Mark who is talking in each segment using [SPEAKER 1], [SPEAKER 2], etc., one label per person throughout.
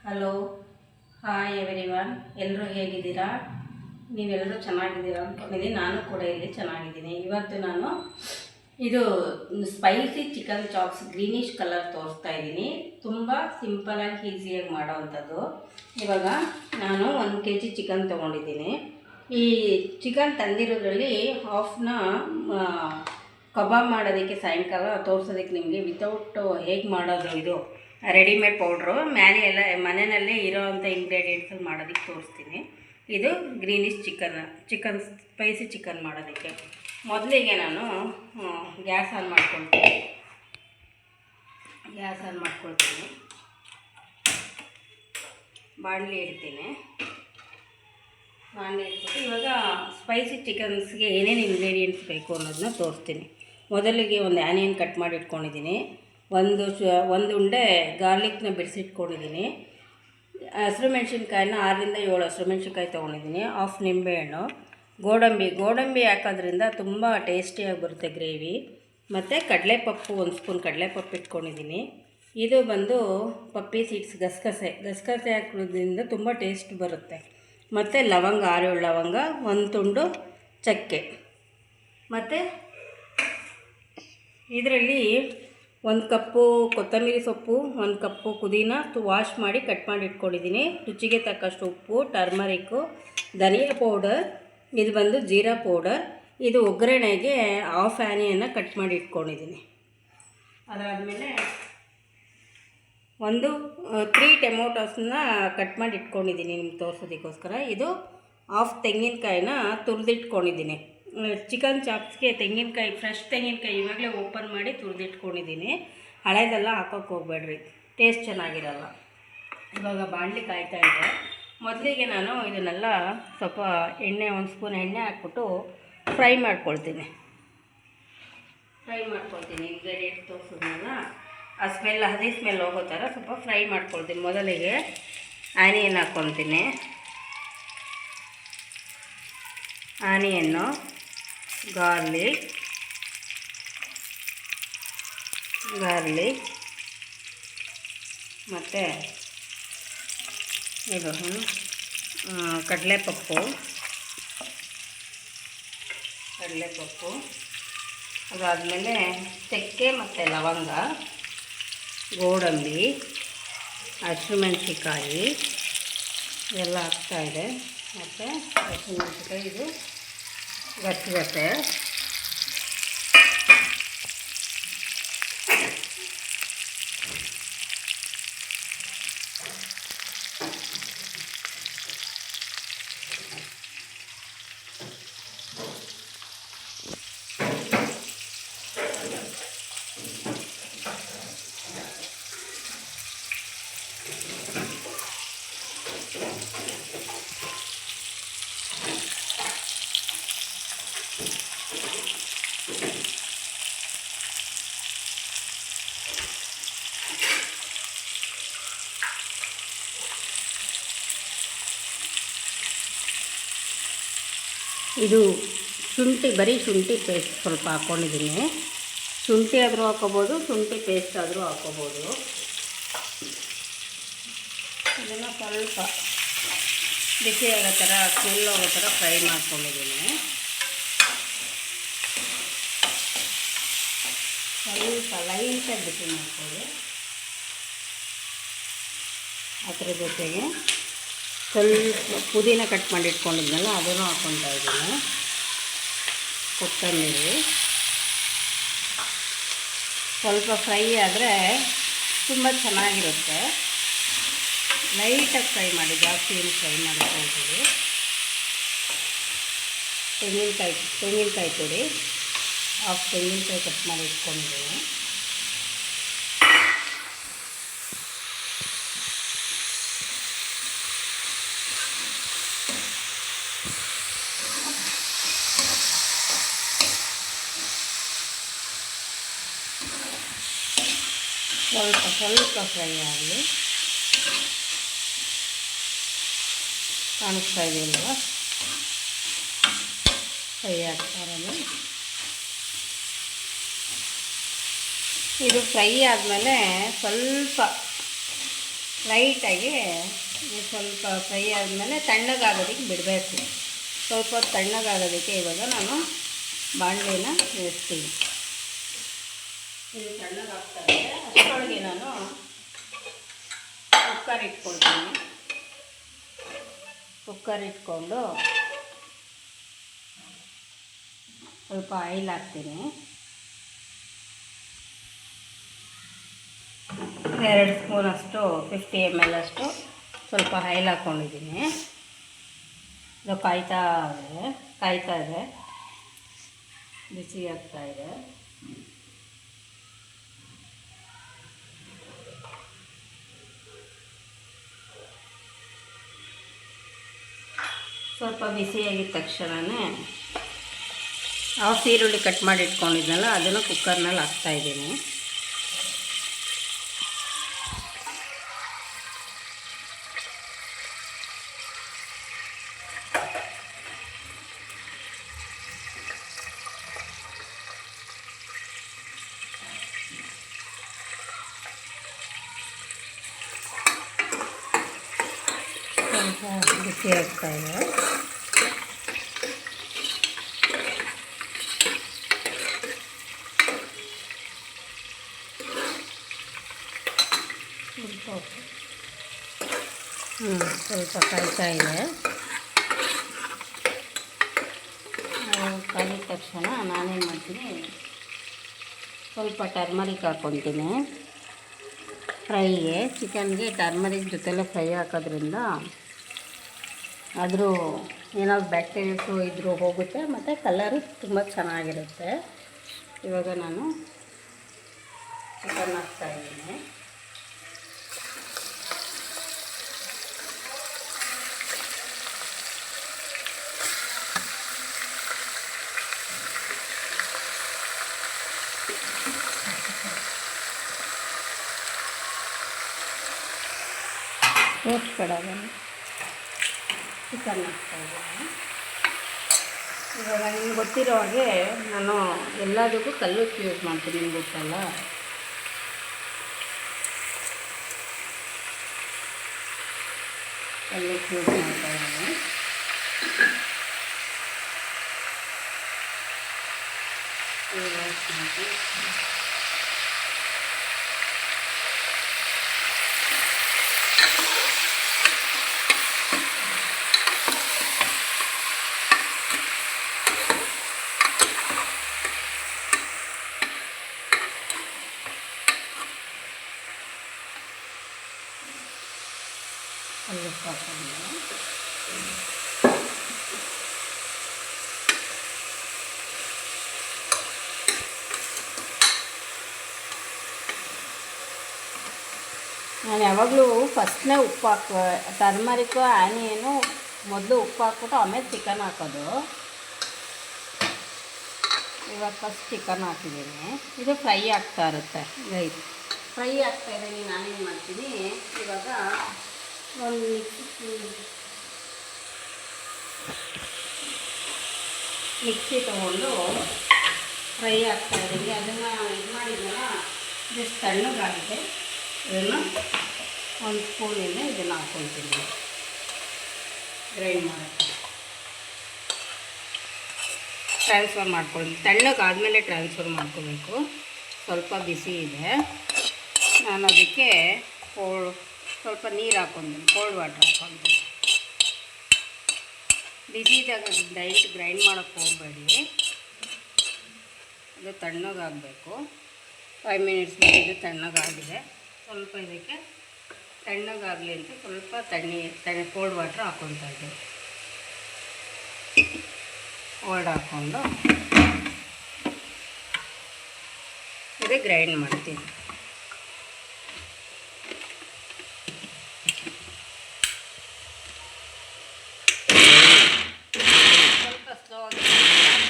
[SPEAKER 1] Hello, hi everyone. ಎಲ್ಲರೂ ಹೇಗಿದ್ದೀರಾ? ನೀವೆಲ್ಲರೂ ಚೆನ್ನಾಗಿದ್ದೀರಾ ಅಂದ್ಕೊಂಡಿದ್ದೀನಿ. ನಾನು ಕೂಡ ಇಲ್ಲಿ ಚೆನ್ನಾಗಿದ್ದೀನಿ. ಇವತ್ತು ನಾನು ಇದು spicy chicken chops greenish colour ತೋರಿಸ್ತಾ ಇದ್ದೀನಿ. ತುಂಬ ಸಿಂಪಲಾಗಿ ಈಸಿಯಾಗಿ ಮಾಡೋವಂಥದ್ದು. ಇವಾಗ ನಾನು 1 kg ಚಿಕನ್ ತೊಗೊಂಡಿದ್ದೀನಿ. ಈ ಚಿಕನ್ ತಂದಿರೋದ್ರಲ್ಲಿ ಹಾಫ್ನ ಕಬಾಬ್ ಮಾಡೋದಕ್ಕೆ ಸಾಯಂಕಾಲ ತೋರಿಸೋದಕ್ಕೆ ನಿಮಗೆ ವಿತೌಟ್ ಹೇಗೆ ಮಾಡೋದು ಇದು ರೆಡಿಮೇಡ್ ಪೌಡ್ರು ಮೇಲೆ ಎಲ್ಲ ಮನೆಯಲ್ಲೇ ಇರೋವಂಥ ಇಂಗ್ರೀಡಿಯೆಂಟ್ಸಲ್ಲಿ ಮಾಡೋದಕ್ಕೆ ತೋರಿಸ್ತೀನಿ. ಇದು ಗ್ರೀನಿಶ್ ಚಿಕನ್ ಸ್ಪೈಸಿ ಚಿಕನ್ ಮಾಡೋದಕ್ಕೆ ಮೊದಲಿಗೆ ನಾನು ಗ್ಯಾಸ್ ಆನ್ ಮಾಡ್ಕೊಳ್ತೀನಿ. ಬಾಣಲಿ ಇಡ್ತೀನಿ. ಇಟ್ಬಿಟ್ಟು ಇವಾಗ ಸ್ಪೈಸಿ ಚಿಕನ್ಸ್ಗೆ ಏನೇನು ಇಂಗ್ರೀಡಿಯೆಂಟ್ಸ್ ಬೇಕು ಅನ್ನೋದನ್ನ ತೋರಿಸ್ತೀನಿ. ಮೊದಲಿಗೆ ಒಂದು ಆನಿಯನ್ ಕಟ್ ಮಾಡಿ ಇಟ್ಕೊಂಡಿದ್ದೀನಿ. ಒಂದು ಉಂಡೆ ಗಾರ್ಲಿಕ್ನ ಬಿಡಿಸಿಟ್ಕೊಂಡಿದ್ದೀನಿ. ಹಸಿರು ಮೆಣಸಿನ್ಕಾಯಿನ 6ರಿಂದ 7 ಹಸಿರು ಮೆಣಸಿನ್ಕಾಯಿ ತೊಗೊಂಡಿದ್ದೀನಿ. ಹಾಫ್ ನಿಂಬೆಹಣ್ಣು, ಗೋಡಂಬಿ ಹಾಕೋದ್ರಿಂದ ತುಂಬ ಟೇಸ್ಟಿಯಾಗಿ ಬರುತ್ತೆ ಗ್ರೇವಿ. ಮತ್ತು ಕಡಲೆಪಪ್ಪು, 1 ಸ್ಪೂನ್ ಕಡಲೆಪಪ್ಪು ಇಟ್ಕೊಂಡಿದ್ದೀನಿ. ಇದು ಬಂದು ಪಪ್ಪಿ ಸೀಡ್ಸ್, ಗಸಗಸೆ ಹಾಕೋದ್ರಿಂದ ತುಂಬ ಟೇಸ್ಟ್ ಬರುತ್ತೆ. ಮತ್ತು ಲವಂಗ, 6-7 ಲವಂಗ, 1 ತುಂಡು ಚಕ್ಕೆ. ಮತ್ತು ಇದರಲ್ಲಿ 1 ಕಪ್ಪು ಕೊತ್ತಂಬರಿ ಸೊಪ್ಪು, 1 ಕಪ್ಪು ಪುದೀನ ವಾಶ್ ಮಾಡಿ ಕಟ್ ಮಾಡಿ ಇಟ್ಕೊಂಡಿದ್ದೀನಿ. ರುಚಿಗೆ ತಕ್ಕಷ್ಟು ಉಪ್ಪು, ಟರ್ಮರಿಕ್ಕು, ಧನಿಯಾ ಪೌಡರ್, ಇದು ಬಂದು ಜೀರಾ ಪೌಡರ್. ಇದು ಒಗ್ಗರಣೆಗೆ ಹಾಫ್ ಆನಿಯನ್ನ ಕಟ್ ಮಾಡಿ ಇಟ್ಕೊಂಡಿದ್ದೀನಿ. ಅದಾದಮೇಲೆ 3 ಟೊಮೊಟೊಸನ್ನ ಕಟ್ ಮಾಡಿ ಇಟ್ಕೊಂಡಿದ್ದೀನಿ ನಿಮ್ಗೆ ತೋರಿಸೋದಕ್ಕೋಸ್ಕರ. ಇದು ಹಾಫ್ ತೆಂಗಿನಕಾಯಿನ ತುರಿದಿಟ್ಕೊಂಡಿದ್ದೀನಿ. ಚಿಕನ್ ಚಾಪ್ಸ್ಗೆ ತೆಂಗಿನಕಾಯಿ, ಫ್ರೆಶ್ ತೆಂಗಿನಕಾಯಿ ಇವಾಗಲೇ ಓಪನ್ ಮಾಡಿ ತುರಿದಿಟ್ಕೊಂಡಿದ್ದೀನಿ. ಹಳೇದೆಲ್ಲ ಹಾಕೋಕ್ಕೆ ಹೋಗಬೇಡ್ರಿ, ಟೇಸ್ಟ್ ಚೆನ್ನಾಗಿರಲ್ಲ. ಇವಾಗ ಬಾಣಲಿ ಕಾಯ್ತಾ ಇದೆ. ಮೊದಲಿಗೆ ನಾನು ಇದನ್ನೆಲ್ಲ ಸ್ವಲ್ಪ 1 ಸ್ಪೂನ್ ಎಣ್ಣೆ ಹಾಕ್ಬಿಟ್ಟು ಫ್ರೈ ಮಾಡ್ಕೊಳ್ತೀನಿ. ಇಂಗ್ರೀಡಿಯೆಂಟ್ ತೋರಿಸಿದ್ನಲ್ಲ, ಹಸಿ ಸ್ಮೆಲ್ ಹೋಗೋ ಥರ ಸ್ವಲ್ಪ ಫ್ರೈ ಮಾಡ್ಕೊಳ್ತೀನಿ. ಮೊದಲಿಗೆ ಆನಿಯನ್ ಹಾಕ್ಕೊತೀನಿ. ಆನಿಯನ್ನು, ಗಾರ್ಲಿಕ್ ಮತ್ತು ಇದು ಕಡಲೆಪಪ್ಪು, ಅದಾದಮೇಲೆ ಚಕ್ಕೆ ಮತ್ತು ಲವಂಗ, ಗೋಡಂಬಿ, ಹಸಿಮೆಣಸಿಕಾಯಿ ಎಲ್ಲ ಹಾಕ್ತಾಯಿದೆ. ಮತ್ತು ಹಸಿಮೆಣಸಿಕಾಯಿ, ಇದು ಗಸಗಸೆ, ಇದು ಬರೀ ಶುಂಠಿ ಪೇಸ್ಟ್ ಸ್ವಲ್ಪ ಹಾಕ್ಕೊಂಡಿದ್ದೀನಿ. ಶುಂಠಿ ಆದರೂ ಹಾಕ್ಕೋಬೋದು, ಶುಂಠಿ ಪೇಸ್ಟ್ ಆದರೂ ಹಾಕ್ಕೋಬೋದು. ಇದನ್ನು ಸ್ವಲ್ಪ ಬಿಸಿ ಆಗೋ ಥರ, ಸ್ಮೆಲ್ ಹೋಗೋ ಥರ ಫ್ರೈ ಮಾಡ್ಕೊಂಡಿದ್ದೀನಿ. ಸ್ವಲ್ಪ ಲೈಟಾಗಿ ಬಿಸಿ ಮಾಡ್ಕೊಳ್ಳಿ. ಅದರ ಜೊತೆಗೆ ಸ್ವಲ್ಪ ಪುದೀನ ಕಟ್ ಮಾಡಿ ಇಟ್ಕೊಂಡಿದ್ನಲ್ಲ ಅದನ್ನು ಹಾಕ್ಕೊತಾ ಇದ್ದೀನಿ. ಕೊತ್ತಂಬರಿ ಸ್ವಲ್ಪ ಫ್ರೈ ಆದರೆ ತುಂಬ ಚೆನ್ನಾಗಿರುತ್ತೆ. ಲೈಟಾಗಿ ಫ್ರೈ ಮಾಡಿ, ಜಾಸ್ತಿ ಏನು ಫ್ರೈ ಮಾಡ್ಕೊಳ್ತೀವಿ. ತೆಂಗಿನಕಾಯಿ ತುರಿ, ಹಾಫ್ ತೆಂಗಿನಕಾಯಿ ಕಟ್ ಮಾಡಿ ಇಟ್ಕೊಂಡಿದ್ದೀನಿ. ಸ್ವಲ್ಪ ಫ್ರೈ ಆಗಲಿ. ಕಾಣಿಸ್ತಾ ಇದೆಯಲ್ವ, ಫ್ರೈ ಆಗ್ತಾರೆ. ಇದು ಫ್ರೈ ಆದಮೇಲೆ ಸ್ವಲ್ಪ ಲೈಟಾಗಿ ಸ್ವಲ್ಪ ಫ್ರೈ ಆದಮೇಲೆ ತಣ್ಣಗಾಗೋದಕ್ಕೆ ಬಿಡಬೇಕು. ಸ್ವಲ್ಪ ತಣ್ಣಗಾಗೋದಕ್ಕೆ ಇವಾಗ ನಾನು ಬಾಣಲೆನ ಇಳಿಸ್ತೀನಿ. ಇದು ತಣ್ಣಗಾಗ್ತಾಯಿದೆ. ಅಷ್ಟರೊಳಗೆ ನಾನು ಕುಕ್ಕರ್ ಇಟ್ಕೊಳ್ತೀನಿ. ಕುಕ್ಕರ್ ಇಟ್ಕೊಂಡು ಸ್ವಲ್ಪ ಆಯಿಲ್ ಹಾಕ್ತೀನಿ. 2 ಸ್ಪೂನಷ್ಟು 50 ml ಅಷ್ಟು ಸ್ವಲ್ಪ ಆಯಿಲ್ ಹಾಕ್ಕೊಂಡಿದ್ದೀನಿ. ಇದು ಕಾಯ್ತಾ ಇದೆ, ಬಿಸಿ ಆಗ್ತಾಯಿದೆ. ಸ್ವಲ್ಪ ಬಿಸಿಯಾಗಿದ್ದ ತಕ್ಷಣವೇ ಈರುಳ್ಳಿ ಕಟ್ ಮಾಡಿ ಇಟ್ಕೊಂಡಿದ್ನಲ್ಲ ಅದನ್ನು ಕುಕ್ಕರ್ನಲ್ಲಿ ಹಾಕ್ತಾಯಿದ್ದೀನಿ. ಸ್ವಲ್ಪ ಬಿಸಿ ಆಗ್ತಾಯಿದೆ. ಸ್ವಲ್ಪ ಕಾಯ್ತಾ ಇದೆ. ಕಾಯಿದ ತಕ್ಷಣ ನಾನೇನು ಮಾಡ್ತೀನಿ, ಸ್ವಲ್ಪ ಟರ್ಮರಿಕ್ ಹಾಕ್ಕೊತೀನಿ ಫ್ರೈಗೆ. ಚಿಕನ್ಗೆ ಟರ್ಮರಿಕ್ ಜೊತೆಲೆ ಫ್ರೈ ಹಾಕೋದ್ರಿಂದ ಅದ್ರ ಏನಾದ್ರು ಬ್ಯಾಕ್ಟೀರಿಯಾಸು ಇದ್ರೂ ಹೋಗುತ್ತೆ ಮತ್ತು ಕಲರು ತುಂಬ ಚೆನ್ನಾಗಿರುತ್ತೆ. ಇವಾಗ ನಾನು ಚಿಕನ್ ಹಾಕ್ತಾಯಿದ್ದೀನಿ. ತೋರಿಸ್ಬೇಡದನ್ನು ಚಿಕನ್ ಹಾಕ್ತಾಯಿದ್ದೀನಿ. ಇವಾಗ ನಿಮ್ಗೆ ಗೊತ್ತಿರೋ ಹಾಗೆ ನಾನು ಎಲ್ಲದಕ್ಕೂ ಕಲ್ಲುಪ್ಪು ಯೂಸ್ ಮಾಡ್ತೀನಿ, ನಿಮ್ಗೆ ಗೊತ್ತಲ್ಲ. ಕಲ್ಲುಪ್ಪು ಯೂಸ್ ಮಾಡ್ತಾಯಿದ್ದೀನಿ. ಕಲ್ಲುಪ್ಪು ಹಾಕ್ಕೊಂಡು ನಾನು ಯಾವಾಗಲೂ ಫಸ್ಟ್ನೇ ಉಪ್ಪು ಟರ್ಮರಿಕ್ಕು ಆನಿಯನು ಮೊದಲು ಉಪ್ಪು ಹಾಕ್ಬಿಟ್ಟು ಆಮೇಲೆ ಚಿಕನ್ ಹಾಕೋದು. ಇವಾಗ ಫಸ್ಟ್ ಚಿಕನ್ ಹಾಕಿದ್ದೀನಿ. ಇದು ಫ್ರೈ ಆಗ್ತಾ ಇರುತ್ತೆ. ಫ್ರೈ ಆಗ್ತಾಯಿದ್ದೀನಿ. ನಾನೇನು ಮಾಡ್ತೀನಿ, ಇವಾಗ ಒಂದು ಮಿಕ್ಸಿ ತೊಗೊಂಡು ಫ್ರೈ ಆಗ್ತಾಯಿದ್ದೀನಿ. ಅದನ್ನು ಇದು ಮಾಡಿದ್ನಲ್ಲ, ಜಸ್ಟ್ ತಣ್ಣಗಾಗಿದೆ. ಇದನ್ನು ಒಂದು ಸ್ಪೂನಿಂದ ಇದನ್ನು ಹಾಕ್ಕೊಳ್ತೀನಿ ಗ್ರೈಂಡ್ ಮಾಡೋಕ್ಕೆ. ಟ್ರಾನ್ಸ್ಫರ್ ಮಾಡ್ಕೊಳ್ಳಿ. ತಣ್ಣಗಾದಮೇಲೆ ಟ್ರಾನ್ಸ್ಫರ್ ಮಾಡ್ಕೋಬೇಕು. ಸ್ವಲ್ಪ ಬಿಸಿ ಇದೆ. ನಾನು ಅದಕ್ಕೆ ಸ್ವಲ್ಪ ನೀರು ಹಾಕ್ಕೊಂತೀನಿ, ಕೋಲ್ಡ್ ವಾಟರ್ ಹಾಕ್ಕೊಂತೀನಿ. ಬಿಸಿದಾಗ ಡೈರೆಕ್ಟ್ ಗ್ರೈಂಡ್ ಮಾಡೋಕ್ಕೆ ಹೋಗಬೇಡಿ, ಅದು ತಣ್ಣಗಾಗಬೇಕು. 5 ಮಿನಿಟ್ಸ್ ಮೇಲೆ ಇದು ತಣ್ಣಗಾಗಿದೆ. ಸ್ವಲ್ಪ ಇದಕ್ಕೆ ತಣ್ಣಗಾಗಲಿ ಅಂತ ಸ್ವಲ್ಪ ಕೋಲ್ಡ್ ವಾಟ್ರ್ ಹಾಕ್ಕೊತಾ ಇದ್ದೆ. ಕೋಲ್ಡ್ ಹಾಕ್ಕೊಂಡು ಇದು ಗ್ರೈಂಡ್ ಮಾಡ್ತೀನಿ. ಸ್ವಲ್ಪ ಸ್ಲೋ ಆಗಿ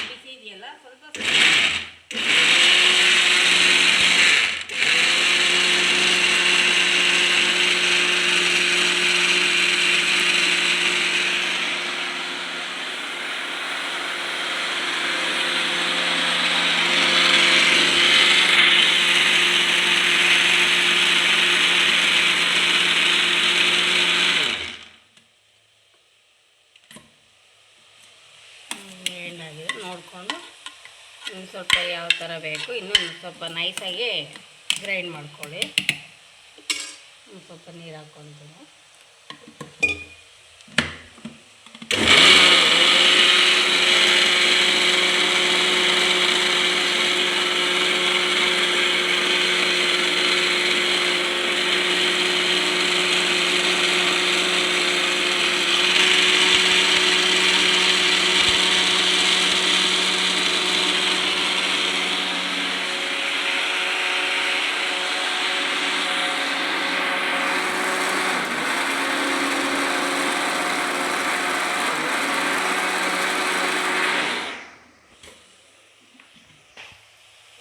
[SPEAKER 1] ಬಿಸಿ ಇದೆಯಲ್ಲ, ಸ್ವಲ್ಪ ಸ್ವಲ್ಪ ಯಾವ ಥರ ಬೇಕು ಇನ್ನೊಂದು ಸ್ವಲ್ಪ ನೈಸಾಗಿ ಗ್ರೈಂಡ್ ಮಾಡ್ಕೊಳ್ಳಿ. ಸ್ವಲ್ಪ ನೀರು ಹಾಕ್ಕೊಳ್ತೀನಿ.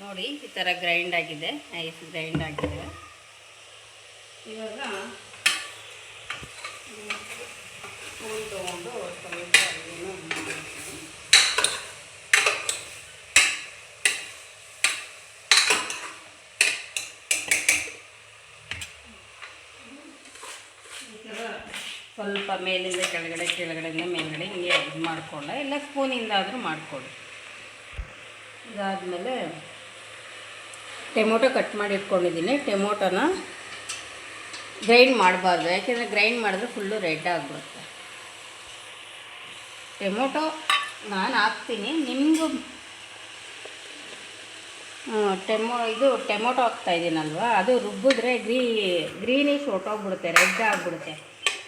[SPEAKER 1] ನೋಡಿ ಈ ಥರ ಗ್ರೈಂಡ್ ಆಗಿದೆ, ನೈಸ್ ಗ್ರೈಂಡ್ ಆಗಿದೆ. ಇವಾಗ ಸ್ಪೂನ್ ತೊಗೊಂಡು ಸ್ವಲ್ಪ ಅಡುಗೆನೂ ಮಾಡ್ತೀನಿ. ಈ ಥರ ಸ್ವಲ್ಪ ಮೇಲಿಂದ ಕೆಳಗಡೆಯಿಂದ ಮೇಲ್ಗಡೆ ಹಿಂಗೆ ಇದು ಮಾಡಿಕೊಂಡ, ಇಲ್ಲ ಸ್ಪೂನಿಂದ ಆದರೂ ಮಾಡಿಕೊಡಿ. ಇದಾದಮೇಲೆ ಟೊಮೊಟೊ ಕಟ್ ಮಾಡಿ ಇಟ್ಕೊಂಡಿದ್ದೀನಿ. ಟೊಮೊಟೊನ ಗ್ರೈಂಡ್ ಮಾಡಬಾರ್ದು, ಯಾಕೆಂದರೆ ಗ್ರೈಂಡ್ ಮಾಡಿದ್ರೆ ಫುಲ್ಲು ರೆಡ್ ಆಗಿಬಿಡುತ್ತೆ. ಟೊಮೊಟೊ ನಾನು ಹಾಕ್ತೀನಿ, ನಿಮಗೂ ಟೊಮೊಟೊ ಹಾಕ್ತಾಯಿದ್ದೀನಲ್ವ, ಅದು ರುಬ್ಬಿದ್ರೆ ಗ್ರೀನಿಶ್ ಹೊಟ್ಟೋಗ್ಬಿಡುತ್ತೆ, ರೆಡ್ ಆಗಿಬಿಡುತ್ತೆ.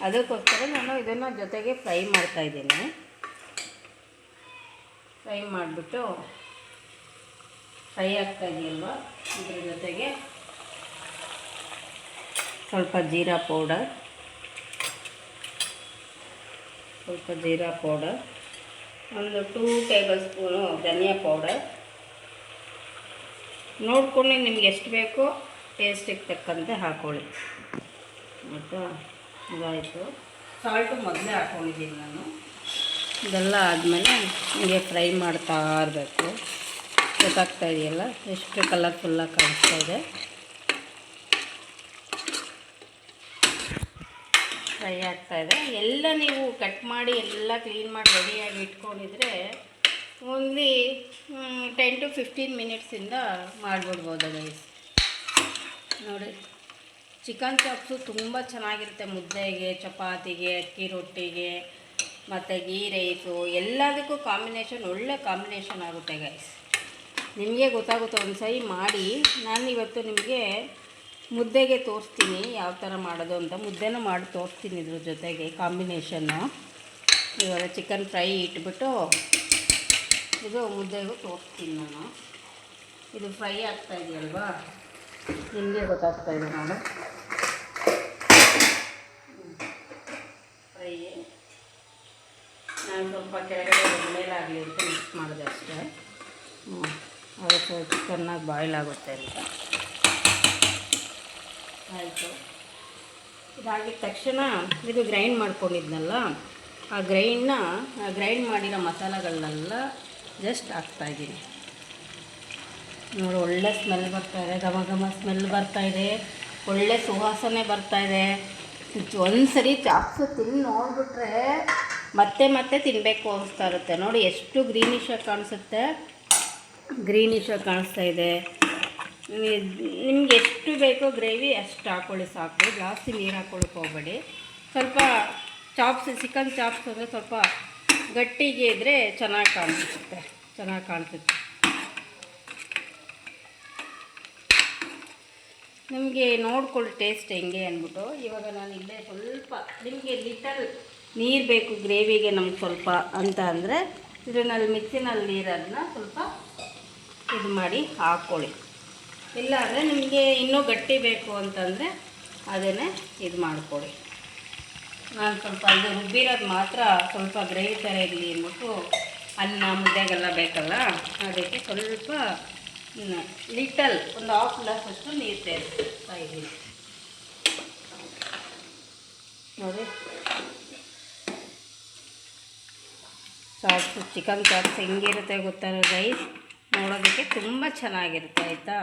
[SPEAKER 1] ಅದಕ್ಕೋಸ್ಕರ ನಾನು ಇದನ್ನು ಜೊತೆಗೆ ಫ್ರೈ ಮಾಡ್ತಾಯಿದ್ದೀನಿ. ಫ್ರೈ ಮಾಡಿಬಿಟ್ಟು ಫ್ರೈ ಆಗ್ತಾಯಿದೆಯಲ್ವ, ಇದ್ರ ಜೊತೆಗೆ ಸ್ವಲ್ಪ ಜೀರಾ ಪೌಡರ್, ಒಂದು 2 ಟೇಬಲ್ ಸ್ಪೂನು ಧನಿಯಾ ಪೌಡರ್, ನೋಡ್ಕೊಂಡು ನಿಮ್ಗೆ ಎಷ್ಟು ಬೇಕೋ ಟೇಸ್ಟಿಗೆ ತಕ್ಕಂತೆ ಹಾಕ್ಕೊಳ್ಳಿ. ಮತ್ತು ಇದಾಯಿತು. ಸಾಲ್ಟು ಮೊದಲೇ ಹಾಕ್ಕೊಂಡಿದ್ದೀನಿ ನಾನು. ಇದೆಲ್ಲ ಆದಮೇಲೆ ಹೀಗೆ ಫ್ರೈ ಮಾಡ್ತಾ ಇರಬೇಕು. ಗೊತ್ತಾಗ್ತಾ ಇದೆಯಲ್ಲ ಎಷ್ಟು ಕಲರ್ಫುಲ್ಲಾಗಿ ಕಾಣಿಸ್ತಾ ಇದೆ. ಫ್ರೈ ಆಗ್ತಾಯಿದೆ. ಎಲ್ಲ ನೀವು ಕಟ್ ಮಾಡಿ ಎಲ್ಲ ಕ್ಲೀನ್ ಮಾಡಿ ರೆಡಿಯಾಗಿ ಇಟ್ಕೊಂಡಿದ್ರೆ ಓನ್ಲಿ 10 to 15 ಮಿನಿಟ್ಸಿಂದ ಮಾಡಿಬಿಡ್ಬೋದು ಗೈಸ್. ನೋಡಿ, ಚಿಕನ್ ಚಾಪ್ಸು ತುಂಬ ಚೆನ್ನಾಗಿರುತ್ತೆ. ಮುದ್ದೆಗೆ, ಚಪಾತಿಗೆ, ಅಕ್ಕಿ ರೊಟ್ಟಿಗೆ ಮತ್ತು ಗೀ ರೈಸು ಎಲ್ಲದಕ್ಕೂ ಕಾಂಬಿನೇಷನ್, ಒಳ್ಳೆ ಕಾಂಬಿನೇಷನ್ ಆಗುತ್ತೆ ಗೈಸ್. ನಿಮಗೆ ಗೊತ್ತಾಗುತ್ತೆ, ಒಂದು ಸರಿ ಮಾಡಿ. ನಾನು ಇವತ್ತು ನಿಮಗೆ ಮುದ್ದೆಗೆ ತೋರಿಸ್ತೀನಿ ಯಾವ ಥರ ಮಾಡೋದು ಅಂತ. ಮುದ್ದೆನೂ ಮಾಡಿ ತೋರಿಸ್ತೀನಿ ಇದ್ರ ಜೊತೆಗೆ ಕಾಂಬಿನೇಷನ್ನು. ಇವಾಗ ಚಿಕನ್ ಫ್ರೈ ಇಟ್ಬಿಟ್ಟು ಇದು ಮುದ್ದೆಗೂ ತೋರಿಸ್ತೀನಿ ನಾನು. ಇದು ಫ್ರೈ ಆಗ್ತಾಯಿದೆಯಲ್ವಾ, ನಿಮಗೆ ಗೊತ್ತಾಗ್ತಾ ಇದೆ ನೋಡಿ. ಫ್ರೈ ನಾನು ಸ್ವಲ್ಪ ಕೆಳಗಡೆ ಮೇಲಾಗಲಿ ಅಂತ ಮಿಕ್ಸ್ ಮಾಡಿದೆ ಅಷ್ಟೇ. ಅದಕ್ಕೆ ಚೆನ್ನಾಗಿ ಬಾಯ್ಲ್ ಆಗುತ್ತೆ ಅಂತ ಆಯಿತು. ಇದಾಗಿದ ತಕ್ಷಣ ಇದು ಗ್ರೈಂಡ್ ಮಾಡ್ಕೊಂಡಿದ್ನಲ್ಲ, ಆ ಗ್ರೈಂಡ್ ಮಾಡಿರೋ ಮಸಾಲೆಗಳನ್ನೆಲ್ಲ ಜಸ್ಟ್ ಹಾಕ್ತಾಯಿದ್ದೀನಿ. ನೋಡಿ, ಒಳ್ಳೆ ಸ್ಮೆಲ್ ಬರ್ತಾಯಿದೆ, ಘಮ ಸ್ಮೆಲ್ ಬರ್ತಾಯಿದೆ, ಒಳ್ಳೆ ಸುವಾಸನೆ ಬರ್ತಾಯಿದೆ. ಒಂದು ಸರಿ ಚಾಪ್ಸು ತಿಂದು ನೋಡಿಬಿಟ್ರೆ ಮತ್ತೆ ತಿನ್ನಬೇಕು ಅನಿಸ್ತಾ ಇರುತ್ತೆ. ನೋಡಿ ಎಷ್ಟು ಗ್ರೀನಿಶಾಗಿ ಕಾಣಿಸ್ತಾ ಇದೆ. ನಿಮ್ಗೆ ಎಷ್ಟು ಬೇಕೋ ಗ್ರೇವಿ ಅಷ್ಟು ಹಾಕ್ಕೊಳ್ಳಿ ಸಾಕು, ಜಾಸ್ತಿ ನೀರು ಹಾಕ್ಕೊಳ್ಳೋಕೆ ಹೋಗಬೇಡಿ. ಸ್ವಲ್ಪ ಚಿಕನ್ ಚಾಪ್ಸ್ ಅಂದರೆ ಸ್ವಲ್ಪ ಗಟ್ಟಿಗೆ ಇದ್ದರೆ ಚೆನ್ನಾಗಿ ಕಾಣಿಸುತ್ತೆ. ನಿಮಗೆ ನೋಡ್ಕೊಳ್ಳಿ ಟೇಸ್ಟ್ ಹೆಂಗೆ ಅಂದ್ಬಿಟ್ಟು. ಇವಾಗ ನಾನು ಇಲ್ಲೇ ಸ್ವಲ್ಪ ನಿಮಗೆ ಲಿಟಲ್ ನೀರು ಬೇಕು ಗ್ರೇವಿಗೆ ನಮ್ಗೆ ಸ್ವಲ್ಪ ಅಂತ ಅಂದರೆ ಇದರಲ್ಲಿ ಮಿಕ್ಸಿನಲ್ಲಿ ನೀರನ್ನು ಸ್ವಲ್ಪ ಇದು ಮಾಡಿ ಹಾಕ್ಕೊಳ್ಳಿ. ಇಲ್ಲ ಅಂದರೆ ನಿಮಗೆ ಇನ್ನೂ ಗಟ್ಟಿ ಬೇಕು ಅಂತಂದರೆ ಅದನ್ನೇ ಇದು ಮಾಡ್ಕೊಳ್ಳಿ. ನಾನು ಸ್ವಲ್ಪ ಇದು ರುಬ್ಬಿರೋದು ಮಾತ್ರ ಸ್ವಲ್ಪ ಗ್ರೇವಿ ಥರ ಇರಲಿ ಅಂದ್ಬಿಟ್ಟು, ಅನ್ನ ಮುದ್ದೆಗೆಲ್ಲ ಬೇಕಲ್ಲ, ಅದಕ್ಕೆ ಸ್ವಲ್ಪ ಲಿಟಲ್ ಒಂದು 1/2 ಗ್ಲಾಸಷ್ಟು ನೀರು ಸೇರಿಸ್ತಾ ಇದ್ದೀನಿ ನೋಡಿ. ಚಾಪ್ಸ್, ಚಿಕನ್ ಚಾಪ್ಸ್ ಹೆಂಗಿರುತ್ತೆ ಗೊತ್ತಾರೋ ಗೈಸ್, ನೋಡೋದಕ್ಕೆ ತುಂಬ ಚೆನ್ನಾಗಿರುತ್ತೆ ಆಯಿತಾ.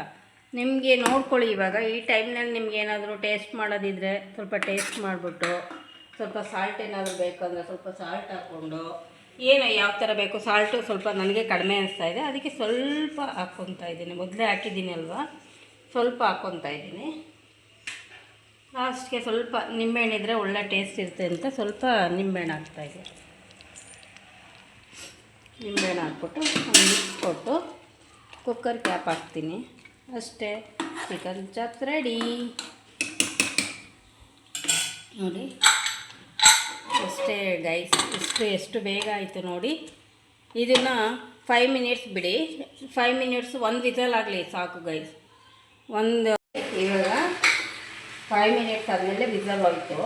[SPEAKER 1] ನಿಮಗೆ ನೋಡ್ಕೊಳ್ಳಿ. ಇವಾಗ ಈ ಟೈಮ್ನಲ್ಲಿ ನಿಮ್ಗೆ ಏನಾದರೂ ಟೇಸ್ಟ್ ಮಾಡೋದಿದ್ರೆ ಸ್ವಲ್ಪ ಟೇಸ್ಟ್ ಮಾಡಿಬಿಟ್ಟು, ಸ್ವಲ್ಪ ಸಾಲ್ಟ್ ಏನಾದರೂ ಬೇಕಂದರೆ ಸ್ವಲ್ಪ ಸಾಲ್ಟ್ ಹಾಕ್ಕೊಂಡು, ಏನು ಯಾವ ಥರ ಬೇಕು ಸಾಲ್ಟು ಸ್ವಲ್ಪ ನನಗೆ ಕಡಿಮೆ ಅನಿಸ್ತಾ ಇದೆ, ಅದಕ್ಕೆ ಸ್ವಲ್ಪ ಹಾಕ್ಕೊತಾ ಇದ್ದೀನಿ. ಮೊದಲೇ ಹಾಕಿದ್ದೀನಿ ಅಲ್ವಾ, ಸ್ವಲ್ಪ ಹಾಕ್ಕೊತಾ ಇದ್ದೀನಿ. ಲಾಸ್ಟ್ಗೆ ಸ್ವಲ್ಪ ನಿಂಬೆಹಣ್ಣಿದ್ರೆ ಒಳ್ಳೆ ಟೇಸ್ಟ್ ಇರುತ್ತೆ ಅಂತ ಸ್ವಲ್ಪ ನಿಂಬೆಹಣ್ಣು ಹಾಕ್ತಾಯಿದ್ದೆ. ನಿಂಬೆಹಣ್ಣು ಹಾಕ್ಬಿಟ್ಟು ಒಂದು ಮಿಕ್ಸ್ ಕೊಟ್ಟು ಕುಕ್ಕರ್ ಕ್ಯಾಪ್ ಹಾಕ್ತೀನಿ. ಅಷ್ಟೇ, ಚಿಕನ್ ಚಾಪ್ಸ್ ರೆಡಿ ನೋಡಿ. ಅಷ್ಟೇ ಗೈಸ್, ಎಷ್ಟು ಬೇಗ ಆಯಿತು ನೋಡಿ. ಇದನ್ನು 5 ಮಿನಿಟ್ಸ್ ಬಿಡಿ. 5 ಮಿನಿಟ್ಸ್ ಒಂದು ವಿಸಲ್ ಆಗಲಿ ಸಾಕು ಗೈಸ್. ಇವಾಗ 5 ಮಿನಿಟ್ಸ್ ಆದಮೇಲೆ ವಿಸಲ್ ಹೋಯಿತು.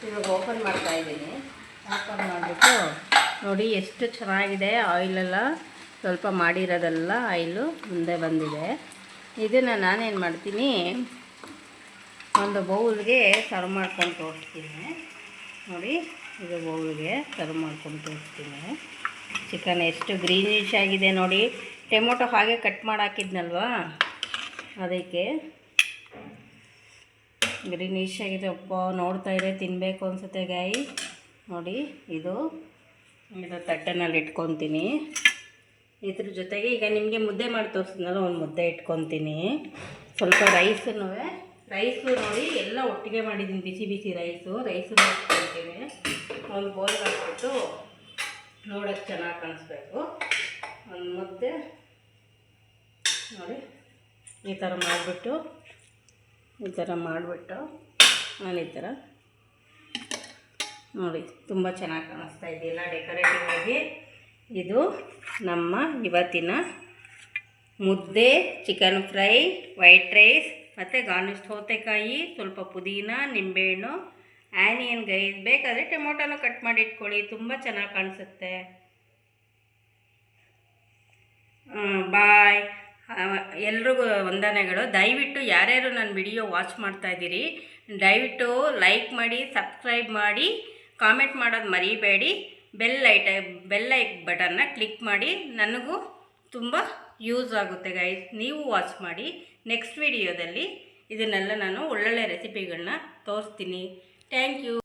[SPEAKER 1] ಇವಾಗ ಓಪನ್ ಮಾಡ್ತಾಯಿದ್ದೀನಿ. ಓಪನ್ ಮಾಡಿಬಿಟ್ಟು ನೋಡಿ ಎಷ್ಟು ಚೆನ್ನಾಗಿದೆ. ಆಯಿಲೆಲ್ಲ ಸ್ವಲ್ಪ ಮಾಡಿರೋದೆಲ್ಲ ಆಯಿಲು ಮುಂದೆ ಬಂದಿದೆ. ಇದನ್ನು ನಾನೇನು ಮಾಡ್ತೀನಿ, ಒಂದು ಬೌಲ್ಗೆ ಸರ್ವ್ ಮಾಡ್ಕೊಂಡು ತೋರಿಸ್ತೀನಿ ನೋಡಿ. ಇದು ಬೌಲ್ಗೆ ಸರ್ವ್ ಮಾಡ್ಕೊಂಡು ತೋರಿಸ್ತೀನಿ. ಚಿಕನ್ ಎಷ್ಟು ಗ್ರೀನಿಶ್ ಆಗಿದೆ ನೋಡಿ. ಟೊಮೊಟೊ ಹಾಗೆ ಕಟ್ ಮಾಡಿ ಹಾಕಿದ್ನಲ್ವಾ, ಅದಕ್ಕೆ ಗ್ರೀನಿಶ್ ಆಗಿದೆ. ಅಪ್ಪ ನೋಡ್ತಾ ಇದೆ ತಿನ್ನಬೇಕು ಅನಿಸುತ್ತೆ ಗಾಯಿ ನೋಡಿ. ಇದು ತಟ್ಟೆನಲ್ಲಿ ಇಟ್ಕೊತೀನಿ. ಇದ್ರ ಜೊತೆಗೆ ಈಗ ನಿಮಗೆ ಮುದ್ದೆ ಮಾಡಿ ತೋರಿಸಿದ್ನಲ್ಲ, ಒಂದು ಮುದ್ದೆ ಇಟ್ಕೊತೀನಿ. ಸ್ವಲ್ಪ ರೈಸು ನೋಡಿ ಎಲ್ಲ ಒಟ್ಟಿಗೆ ಮಾಡಿದ್ದೀನಿ. ಬಿಸಿ ಬಿಸಿ ರೈಸು ಇಟ್ಕೊತೀನಿ. ಒಂದು ಬೋಲ್ಗೆ ಹಾಕ್ಬಿಟ್ಟು ನೋಡೋಕ್ಕೆ ಚೆನ್ನಾಗಿ ಕಾಣಿಸ್ಬೇಕು. ಒಂದು ಮುದ್ದೆ ನೋಡಿ ಈ ಥರ ಮಾಡಿಬಿಟ್ಟು ನಾನು ಈ ಥರ ನೋಡಿ ತುಂಬ ಚೆನ್ನಾಗಿ ಕಾಣಿಸ್ತಾ ಇದೆಯಲ್ಲ ಡೆಕೋರೇಟಿವ್ ಆಗಿ. ಇದು ನಮ್ಮ ಇವತ್ತಿನ ಮುದ್ದೆ, ಚಿಕನ್ ಫ್ರೈ, ವೈಟ್ ರೈಸ್ ಮತ್ತು ಗಾರ್ನಿಷ್ ಸೌತೆಕಾಯಿ, ಸ್ವಲ್ಪ ಪುದೀನ, ನಿಂಬೆಹಣ್ಣು, ಆನಿಯನ್ ಗೈಸ್. ಬೇಕಾದರೆ ಟೊಮೊಟೊನೂ ಕಟ್ ಮಾಡಿ ಇಟ್ಕೊಳ್ಳಿ, ತುಂಬ ಚೆನ್ನಾಗಿ ಕಾಣಿಸುತ್ತೆ. ಬಾಯ್. ಎಲ್ರಿಗೂ ವಂದನೆಗಳು. ದಯವಿಟ್ಟು ಯಾರ್ಯಾರು ನನ್ನ ವಿಡಿಯೋ ವಾಚ್ ಮಾಡ್ತಾಯಿದ್ದೀರಿ, ದಯವಿಟ್ಟು ಲೈಕ್ ಮಾಡಿ, ಸಬ್ಸ್ಕ್ರೈಬ್ ಮಾಡಿ, ಕಾಮೆಂಟ್ ಮಾಡೋದು ಮರಿಬೇಡಿ. ಬೆಲ್ ಲೈಕ್ ಬಟನ್ನ ಕ್ಲಿಕ್ ಮಾಡಿ. ನನಗೂ ತುಂಬ ಯೂಸ್ ಆಗುತ್ತೆ ಗೈಸ್. ನೀವು ವಾಚ್ ಮಾಡಿ. ನೆಕ್ಸ್ಟ್ ವಿಡಿಯೋದಲ್ಲಿ ಇದನ್ನೆಲ್ಲ ನಾನು ಒಳ್ಳೊಳ್ಳೆ ರೆಸಿಪಿಗಳನ್ನ ತೋರಿಸ್ತೀನಿ. Thank you.